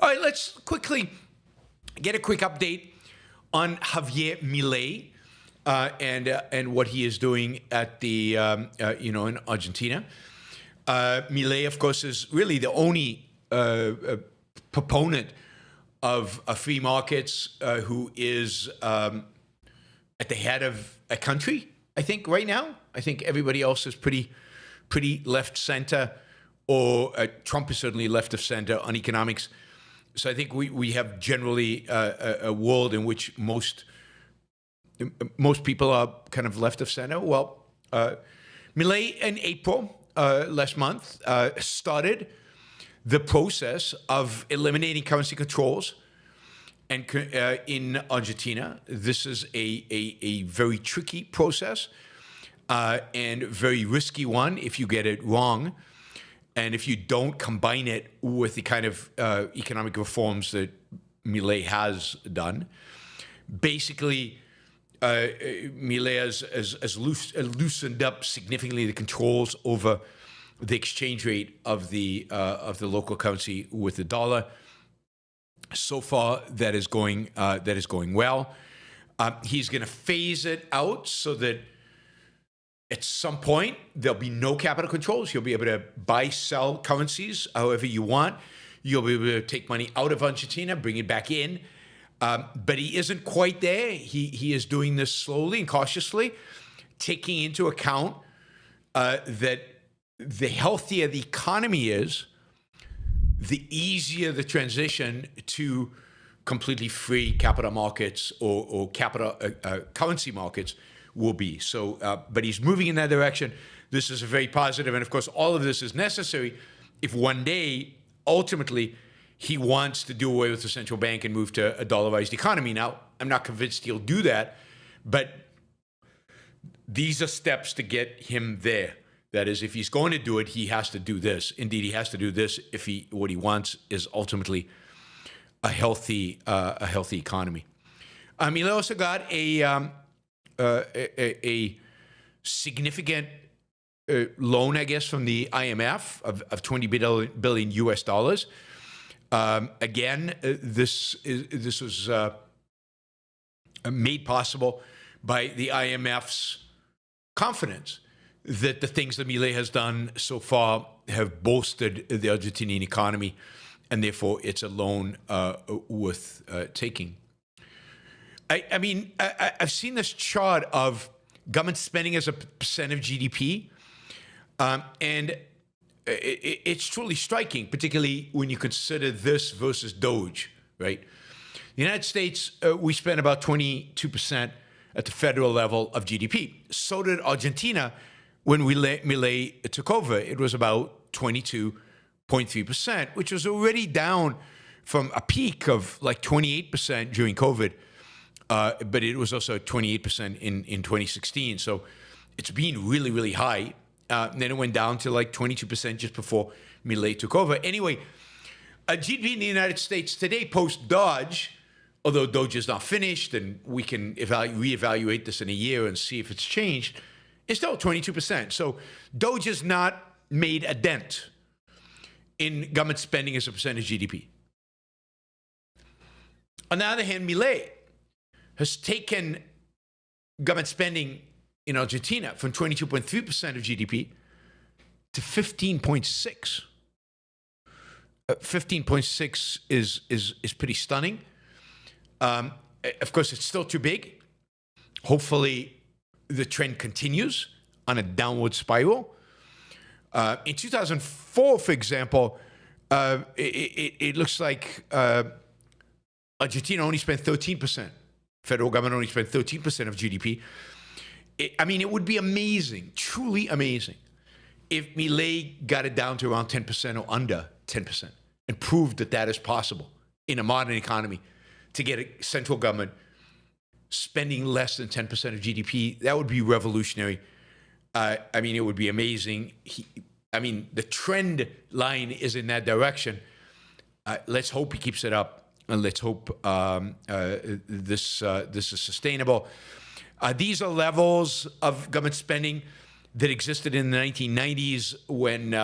All right, let's quickly get a quick update on Javier Milei and what he is doing at the in Argentina. Milei, of course, is really the only proponent of free markets who is at the head of a country. I think right now, I think everybody else is pretty left center, or Trump is certainly left of center on economics. So I think we have generally a world in which most people are kind of left of center. Well, Milei in April last month started the process of eliminating currency controls and in Argentina. This is a very tricky process and very risky one if you get it wrong. And if you don't combine it with the kind of economic reforms that Milei has done, basically, Milei has loosened up significantly the controls over the exchange rate of the local currency with the dollar. So far, that is going well. He's going to phase it out so that at some point, there'll be no capital controls. You'll be able to buy, sell currencies however you want. You'll be able to take money out of Argentina, bring it back in. But he isn't quite there. He is doing this slowly and cautiously, taking into account that the healthier the economy is, the easier the transition to completely free capital markets or capital currency markets will be. So, but he's moving in that direction. This is very positive. And of course, all of this is necessary if one day, ultimately, he wants to do away with the central bank and move to a dollarized economy. Now, I'm not convinced he'll do that, but these are steps to get him there. That is, if he's going to do it, he has to do this. Indeed, he has to do this if what he wants is ultimately a healthy economy. He also got a significant loan, I guess, from the IMF of $20 billion US dollars. Again, this was made possible by the IMF's confidence that the things that Milei has done so far have bolstered the Argentinian economy, and therefore it's a loan worth taking. I mean, I've seen this chart of government spending as a percent of GDP, and it's truly striking, particularly when you consider this versus Doge, right? The United States, we spend about 22% at the federal level of GDP. So did Argentina when Milei took over. It was about 22.3%, which was already down from a peak of like 28% during COVID. But it was also 28% in 2016. So it's been really, really high. Then it went down to like 22% just before Milei took over. Anyway, GDP in the United States today, post-Doge, although Doge is not finished and we can reevaluate this in a year and see if it's changed, is still 22%. So Doge has not made a dent in government spending as a percent of GDP. On the other hand, Milei has taken government spending in Argentina from 22.3% of GDP to 15.6. 15.6 is pretty stunning. Of course, it's still too big. Hopefully, the trend continues on a downward spiral. In 2004, for example, it looks like Argentina only spent 13%. Federal government only spent 13% of GDP. I mean, it would be amazing, truly amazing, if Milei got it down to around 10% or under 10% and proved that that is possible in a modern economy to get a central government spending less than 10% of GDP. That would be revolutionary. I mean, it would be amazing. The trend line is in that direction. Let's hope he keeps it up. And let's hope this is sustainable. These are levels of government spending that existed in the 1990s when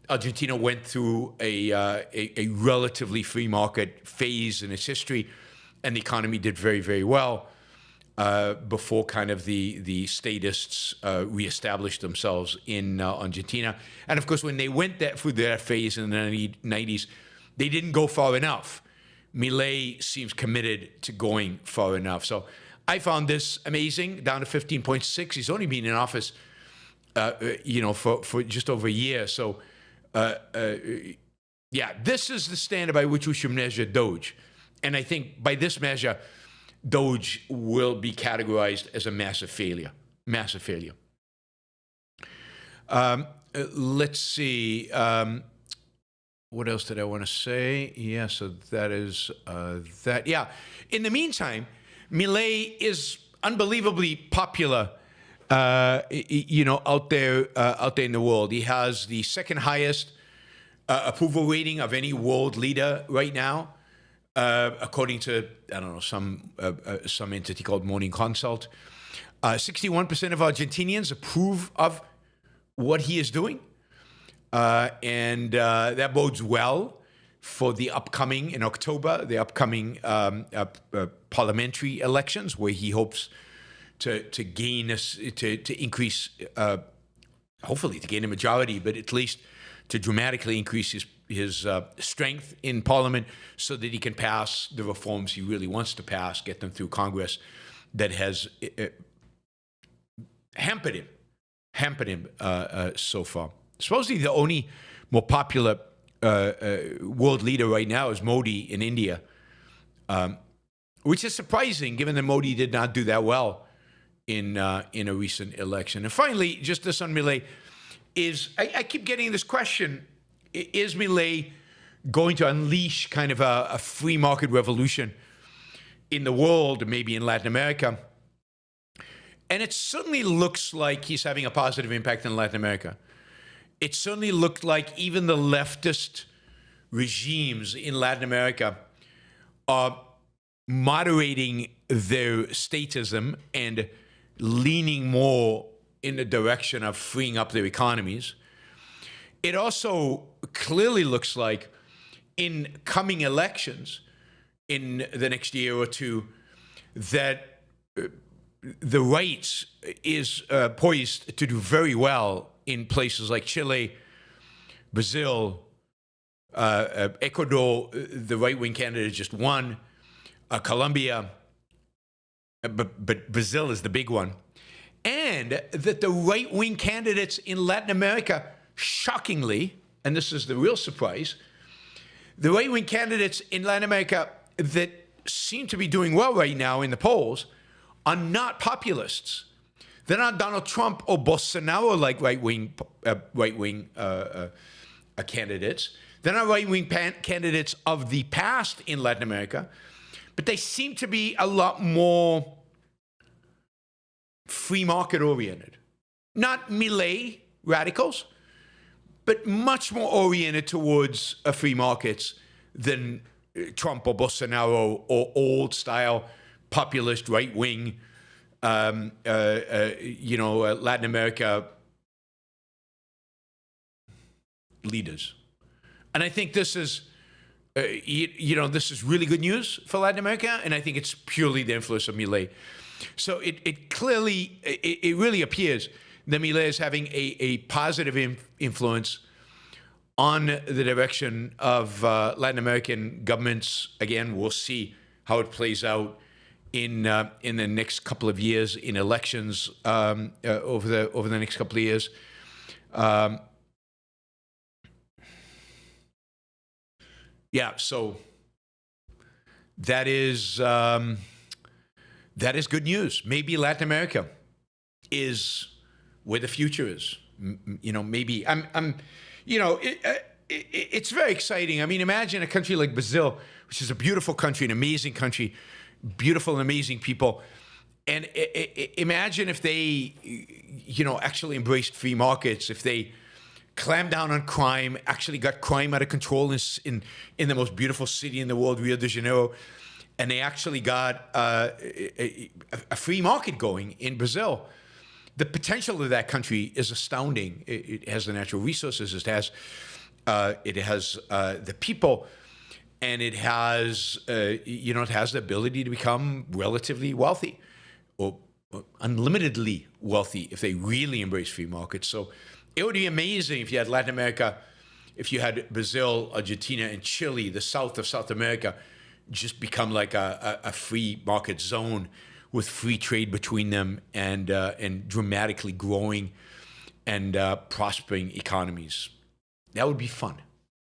Argentina went through a relatively free market phase in its history, and the economy did very, very well before kind of the statists reestablished themselves in Argentina. And of course, when they went through that phase in the 90s, they didn't go far enough. Milei seems committed to going far enough. So I found this amazing, down to 15.6. He's only been in office, for just over a year. So, yeah, this is the standard by which we should measure Doge. And I think by this measure, Doge will be categorized as a massive failure. Massive failure. Let's see. What else did I want to say? Yeah, so that is that. Yeah. In the meantime, Milei is unbelievably popular, out there in the world. He has the second highest approval rating of any world leader right now, according to, I don't know, some entity called Morning Consult. 61% of Argentinians approve of what he is doing. And that bodes well for the upcoming, in October, the upcoming parliamentary elections, where he hopes to gain to increase, hopefully to gain a majority, but at least to dramatically increase his strength in Parliament, so that he can pass the reforms he really wants to pass, get them through Congress, that has hampered him so far. Supposedly the only more popular world leader right now is Modi in India, which is surprising given that Modi did not do that well in a recent election. And finally, just this on Milei, I keep getting this question: is Milei going to unleash kind of a free market revolution in the world, maybe in Latin America? And it certainly looks like he's having a positive impact in Latin America. It certainly looked like even the leftist regimes in Latin America are moderating their statism and leaning more in the direction of freeing up their economies. It also clearly looks like in coming elections in the next year or two that the right is poised to do very well in places like Chile, Brazil, Ecuador. The right-wing candidate just won. Colombia, but Brazil is the big one. And that the right-wing candidates in Latin America, shockingly, and this is the real surprise, the right-wing candidates in Latin America that seem to be doing well right now in the polls are not populists. They're not Donald Trump or Bolsonaro like right-wing candidates. They're not right-wing candidates of the past in Latin America, but they seem to be a lot more free market oriented. Not Milei radicals, but much more oriented towards free markets than Trump or Bolsonaro or old style populist right-wing Latin America leaders. And I think this is, this is really good news for Latin America, and I think it's purely the influence of Milei. So it clearly, it really appears that Milei is having a positive influence on the direction of Latin American governments. Again, we'll see how it plays out in the next couple of years in elections over the next couple of years. So that is good news. Maybe Latin America is where the future is. Maybe it's very exciting. I mean, imagine a country like Brazil, which is a beautiful country, an amazing country, beautiful and amazing people. And imagine if they, actually embraced free markets, if they clamped down on crime, actually got crime out of control in the most beautiful city in the world, Rio de Janeiro, and they actually got a free market going in Brazil. the potential of that country is astounding. It has the natural resources. It has the people, and it has it has the ability to become relatively wealthy, or unlimitedly wealthy if they really embrace free markets. So it would be amazing if you had Latin America, if you had Brazil, Argentina, and Chile, the south of South America, just become like a free market zone with free trade between them and dramatically growing and prospering economies. That would be fun.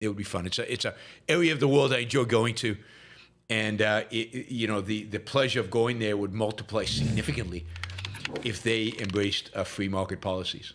It would be fun. It's a area of the world I enjoy going to, and the pleasure of going there would multiply significantly if they embraced free market policies.